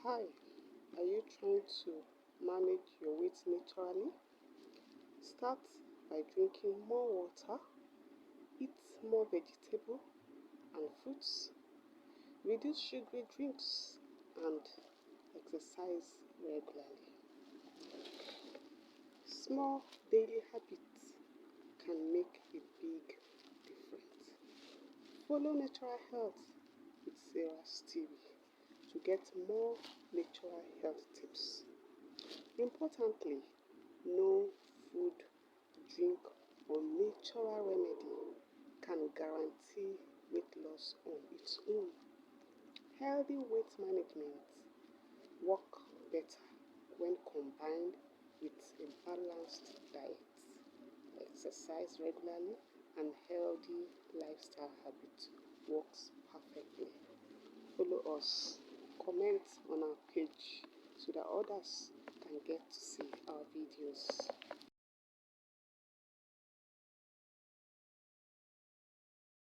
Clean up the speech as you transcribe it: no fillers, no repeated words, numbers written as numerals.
Hi, are you trying to manage your weight naturally? Start by drinking more water, eat more vegetable and fruits, reduce sugary drinks, and exercise regularly. Small daily habits can make a big difference. Follow Natural Health with Sarah Stevie to get more natural health tips. Importantly, no food, drink, or natural remedy can guarantee weight loss on its own. Healthy weight management work better when combined with a balanced diet, exercise regularly, and healthy lifestyle habits works perfectly. Follow us, comment on our page so that others can get to see our videos.